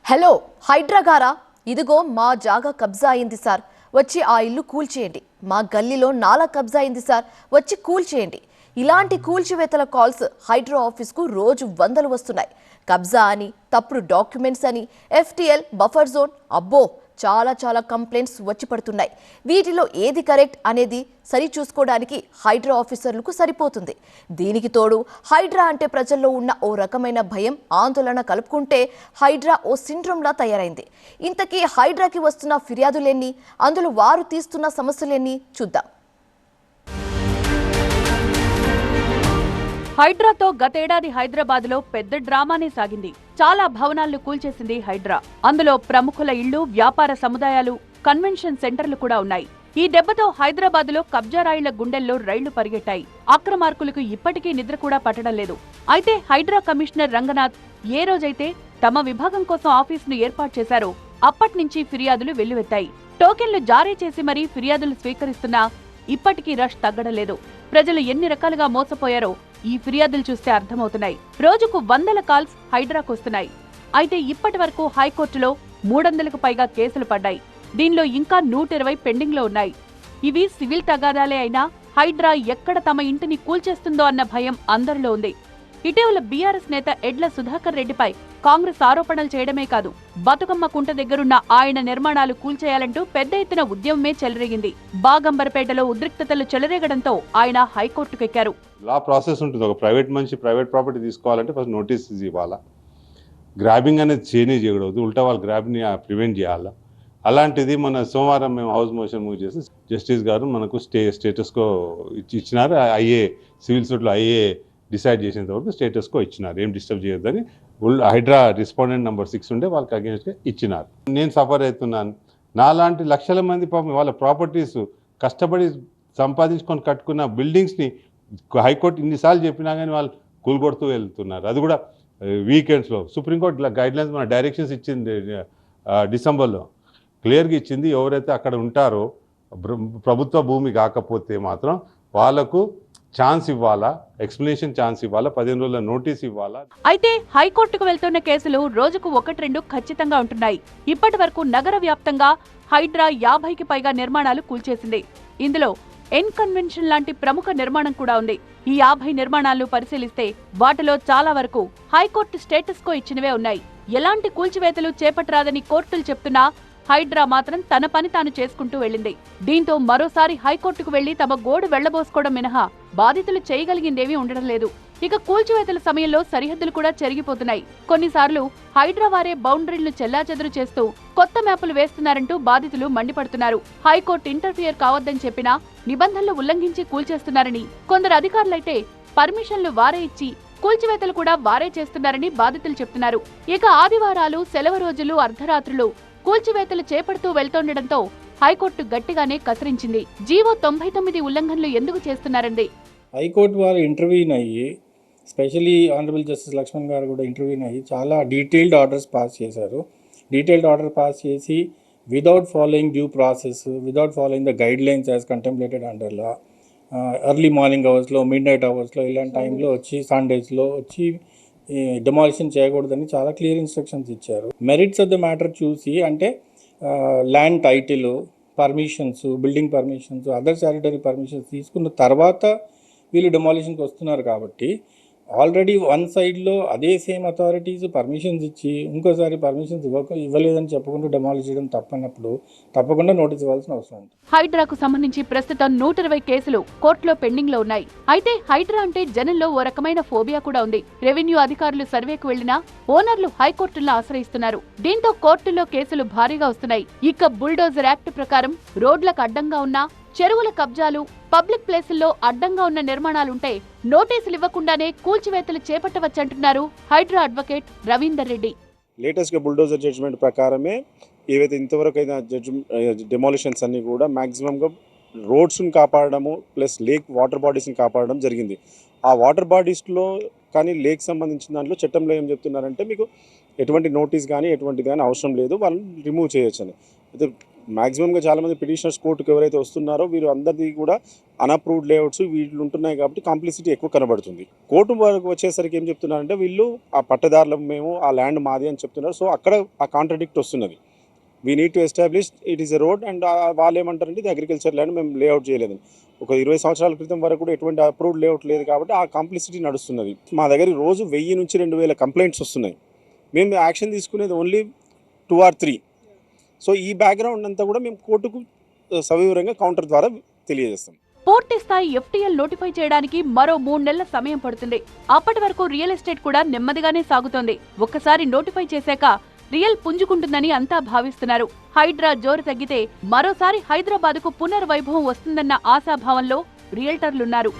Hello Hydraa గారా, ఇదిగో మా జాగా కబ్జా అయింది సార్, వచ్చి ఆ ఇల్లు కూల్చేయండి. మా గల్లీలో నాలా కబ్జా అయింది సార్, వచ్చి కూల్చేయండి. ఇలాంటి కూల్చివేతల కాల్స్ హైడ్రా ఆఫీస్కు రోజు వందలు వస్తున్నాయి. కబ్జా అని, తప్పుడు డాక్యుమెంట్స్ అని, ఎఫ్టీఎల్, బఫర్ జోన్, అబ్బో చాలా చాలా కంప్లైంట్స్ వచ్చి పడుతున్నాయి. వీటిలో ఏది కరెక్ట్ అనేది సరి చూసుకోవడానికి హైడ్రా ఆఫీసర్లకు సరిపోతుంది. దీనికి తోడు హైడ్రా అంటే ప్రజల్లో ఉన్న ఓ రకమైన భయం, ఆందోళన కలుపుకుంటే హైడ్రా ఓ సిండ్రోమ్లా తయారైంది. ఇంతకీ హైడ్రాకి వస్తున్న ఫిర్యాదులెన్ని, అందులో వారు తీస్తున్న సమస్యలెన్ని చూద్దాం. హైడ్రాతో గతేడాది హైదరాబాద్ లో పెద్ద డ్రామానే సాగింది. చాలా భవనాలను కూల్చేసింది హైడ్రా. అందులో ప్రముఖుల ఇళ్లు, వ్యాపార సముదాయాలు, కన్వెన్షన్ సెంటర్లు కూడా ఉన్నాయి. ఈ దెబ్బతో హైదరాబాద్ లో కబ్జారాయిళ్ల గుండెల్లో రైళ్లు పరిగెట్టాయి. అక్రమార్కులకు ఇప్పటికీ నిద్ర కూడా పట్టడం లేదు. అయితే హైడ్రా కమిషనర్ రంగనాథ్ ఏ రోజైతే తమ విభాగం కోసం ఆఫీసును ఏర్పాటు చేశారో అప్పట్నుంచి ఫిర్యాదులు వెల్లువెత్తాయి. టోకెన్లు జారీ చేసి మరీ ఫిర్యాదులు స్వీకరిస్తున్నా ఇప్పటికీ రష్ తగ్గడం లేదు. ప్రజలు ఎన్ని రకాలుగా మోసపోయారో ఈ ఫిర్యాదులు చూస్తే అర్థమవుతున్నాయి. రోజుకు వందల కాల్స్ హైడ్రాకు వస్తున్నాయి. అయితే ఇప్పటి వరకు హైకోర్టులో 300కు పైగా కేసులు పడ్డాయి. దీనిలో ఇంకా 120 పెండింగ్ లో ఉన్నాయి. ఇవి సివిల్ తగాదాలే అయినా హైడ్రా ఎక్కడ తమ ఇంటిని కూల్చేస్తుందో అన్న భయం అందరిలో ఉంది. ఇటీవల బీఆర్ఎస్ నేత ఎడ్ల సుధాకర్ రెడ్డిపై కాంగ్రెస్ ఆరోపణలు చేయడమే కాదు, బతుకమ్మ కుంట దగ్గరున్న ఆయన నిర్మాణాలు కూల్చేయాలంటూ పెద్ద ఎత్తున ఉద్యమమే చెలరేగింది. బాగంబరపేటలో ఉద్రిక్తతలు చెలరేగడంతో ఆయన హైకోర్టుకెక్కారు. లా ప్రాసెస్ ఉంటుంది. ఒక ప్రైవేట్ మనిషి ప్రైవేట్ ప్రాపర్టీ తీసుకోవాలంటే ఫస్ట్ నోటీస్ ఇవ్వాలా, గ్రాబింగ్ అనేది చేయకూడదు, ఉల్టా వాళ్ళు గ్రాబ్ని ప్రివెంట్ చేయాలా. అలాంటిది మన సోమవారం మేము హౌస్ మోషన్ మూవ్ చేసి జస్టిస్ గారు మనకు స్టేటస్కో ఇచ్చినారు. సివిల్ సూట్లో డిసైడ్ చేసేంత వరకు స్టేటస్కో ఇచ్చినారు, ఏం డిస్టర్బ్ చేయొద్దని. హైడ్రా రెస్పాండెంట్ నెంబర్ 6 ఉంటే వాళ్ళకి అగేన్స్ట్గా ఇచ్చినారు. నేను సఫర్ అవుతున్నాను. నాలాంటి లక్షల మంది పాపం వాళ్ళ ప్రాపర్టీస్ కష్టపడి సంపాదించుకొని కట్టుకున్న బిల్డింగ్స్ని హైకోర్టు ఇన్నిసార్లు చెప్పినా కానీ వాళ్ళు కూలగొడుతూ వెళ్తున్నారు. అది కూడా వీకెండ్స్లో. సుప్రీంకోర్టు గైడ్లైన్స్ మన డైరెక్షన్స్ ఇచ్చింది డిసెంబర్లో, క్లియర్గా ఇచ్చింది. ఎవరైతే అక్కడ ఉంటారో ప్రభుత్వ భూమి కాకపోతే మాత్రం వాళ్లకు ఛాన్స్ ఇవ్వాలా, ఎక్స్ప్లెనేషన్ ఛాన్స్ ఇవ్వాలా, 15 రోజుల నోటీస్ ఇవ్వాలా. అయితే హైకోర్టుకు వెళ్తున్న కేసులు రోజుకు 1-2 ఖచ్చితంగా ఉంటున్నాయి. ఇప్పటి వరకు నగర వ్యాప్తంగా హైడ్రా 50కి పైగా నిర్మాణాలు కూల్చేసింది. ఇందులో ఎన్ కన్వెన్షన్ లాంటి ప్రముఖ నిర్మాణం కూడా ఉంది. ఈ 50 నిర్మాణాలను పరిశీలిస్తే వాటిలో చాలా వరకు హైకోర్టు స్టేటస్ కో ఇచ్చినవే ఉన్నాయి. ఎలాంటి కూల్చివేతలు చేపట్టరాదని కోర్టులు చెప్తున్నా హైడ్రా మాత్రం తన పని తాను చేసుకుంటూ వెళ్లింది. దీంతో మరోసారి హైకోర్టుకు వెళ్లి తమ గోడు వెళ్లబోసుకోవడం మినహా బాధితులు చేయగలిగిందేమీ ఉండడం లేదు. ఇక కూల్చివేతల సమయంలో సరిహద్దులు కూడా చెరిగిపోతున్నాయి. కొన్నిసార్లు హైడ్రా వారే బౌండరీలను చెల్లాచెదురు చేస్తూ కొత్త మ్యాపులు వేస్తున్నారంటూ బాధితులు మండిపడుతున్నారు. హైకోర్టు ఇంటర్ఫియర్ కావద్దని చెప్పినా నిబంధనలు ఉల్లంఘించి కూల్చేస్తున్నారని, కొందరు అధికారులైతే పర్మిషన్లు వారే ఇచ్చి కూల్చివేతలు కూడా వారే చేస్తున్నారని బాధితులు చెప్తున్నారు. ఇక ఆదివారాలు, సెలవు రోజులు, అర్ధరాత్రులు కూల్చివేతలు చేపడుతూ వెళ్తుండటంతో హైకోర్టు గట్టిగానే కసరించింది. జీవో 99 ఉల్లంఘనలు ఎందుకు చేస్తున్నారండి? హైకోర్టు వారు ఇంటర్వ్యూన్ అయ్యి, స్పెషలీ ఆనరబుల్ జస్టిస్ లక్ష్మణ్ గారు కూడా ఇంటర్వ్యూన్ అయ్యి చాలా డీటెయిల్డ్ ఆర్డర్స్ పాస్ చేశారు. డీటెయిల్డ్ ఆర్డర్ పాస్ చేసి without following due process, without following the guide lines as contemplated under law, early morning అవర్స్లో, మిడ్ నైట్ అవర్స్లో, ఇలాంటి టైంలో వచ్చి, సండేస్లో వచ్చి డెమాలిషన్ చేయకూడదని చాలా క్లియర్ ఇన్స్ట్రక్షన్స్ ఇచ్చారు. మెరిట్స్ ఆఫ్ ద మ్యాటర్ చూసి, అంటే land title, permissions, building permissions, other sanitary permissions తీసుకున్న తర్వాత వీళ్ళు డెమాలిషన్కి వస్తున్నారు. కాబట్టి ఆల్రెడీ వన్ సైడ్లో అదే సేమ్ అథారిటీస్ పర్మిషన్స్ ఇచ్చి ఇంకోసారి పర్మిషన్స్ ఇవ్వలేదని చెప్పుకుంటూ డెమాలిష్ చేయడం తప్పనప్పుడు తప్పకుండా నోటీస్ ఇవ్వాల్సిన అవసరం ఉంది. హైడ్రాకు సంబంధించి ప్రస్తుతం 120 కేసులు కోర్టులో పెండింగ్ లో ఉన్నాయి. అయితే హైడ్రా అంటే జనంలో ఓ రకమైన ఫోబియా కూడా ఉంది. రెవెన్యూ అధికారులు సర్వేకు వెళ్లినా ఓనర్లు హైకోర్టుల్లో ఆశ్రయిస్తున్నారు. దీంతో కోర్టుల్లో కేసులు భారీగా వస్తున్నాయి. ఇక బుల్డోజర్ యాక్ట్ ప్రకారం రోడ్లకు అడ్డంగా ఉన్న చెరువుల కబ్జాలు, పబ్లిక్ ప్లేసుల్లో అడ్డంగా ఉన్న నిర్మాణాలుంటే నోటీసులు ఇవ్వకుండానే కూల్చివేతలు చేపట్టవచ్చంటున్నారు హైడ్రా అడ్వకేట్ రవీందర్ రెడ్డి. లేటెస్ట్గా బుల్డోజర్ జడ్జిమెంట్ ప్రకారమే ఏవైతే ఇంతవరకు అయిన డెమాలిషన్స్ అన్నీ కూడా మ్యాక్సిమంగా రోడ్స్ని కాపాడడము ప్లస్ లేక్ వాటర్ బాడీస్ని కాపాడడం జరిగింది. ఆ వాటర్ బాడీస్లో కానీ లేక్ సంబంధించిన దాంట్లో చట్టంలో ఏం చెప్తున్నారంటే మీకు ఎటువంటి నోటీస్ కానీ ఎటువంటిది కానీ అవసరం లేదు, వాళ్ళని రిమూవ్ చేయొచ్చని. అయితే మ్యాక్సిమంగా చాలామంది పిటిషనర్స్ కోర్టుకు ఎవరైతే వస్తున్నారో వీరు అందరిది కూడా అన్అప్రూవ్డ్ లేఅవుట్స్ వీళ్ళు ఉంటున్నాయి కాబట్టి కాంప్లిసిటీ ఎక్కువ కనబడుతుంది. కోర్టు వరకు వచ్చేసరికి ఏం చెప్తున్నారంటే వీళ్ళు ఆ పట్టదారులం మేము ఆ ల్యాండ్ మాది అని చెప్తున్నారు. సో అక్కడ ఆ కాంట్రడిక్ట్ వస్తున్నది. We need to establish it is a road and వాళ్ళు ఏమంటారంటే ఇది అగ్రికల్చర్ ల్యాండ్ మేము లేఅవుట్ చేయలేదని. ఒక 20 సంవత్సరాల క్రితం వరకు కూడా ఎటువంటి అప్రూవ్డ్ లేఅవుట్ లేదు కాబట్టి ఆ కాంప్లిసిటీ నడుస్తున్నది. మా దగ్గర రోజు 1000 నుంచి 2000 కంప్లైంట్స్ వస్తున్నాయి. మేము యాక్షన్ తీసుకునేది ఓన్లీ 2 or 3. సో ఈ బ్యాక్గ్రౌండ్ అంతా కూడా మేము కోర్టుకు సవివరంగా కౌంటర్ ద్వారా తెలియజేస్తాం. పూర్తి స్థాయి ఎఫ్టీఎల్ నోటిఫై చేయడానికి మరో 3 నెలల సమయం పడుతుంది. అప్పటి వరకు రియల్ ఎస్టేట్ కూడా నెమ్మదిగానే సాగుతోంది. ఒక్కసారి నోటిఫై చేశాక రియల్ పుంజుకుంటుందని అంతా భావిస్తున్నారు. హైడ్రా జోరు తగ్గితే మరోసారి హైదరాబాద్కు పునర్వైభవం వస్తుందన్న ఆశాభావంలో రియల్టర్లున్నారు.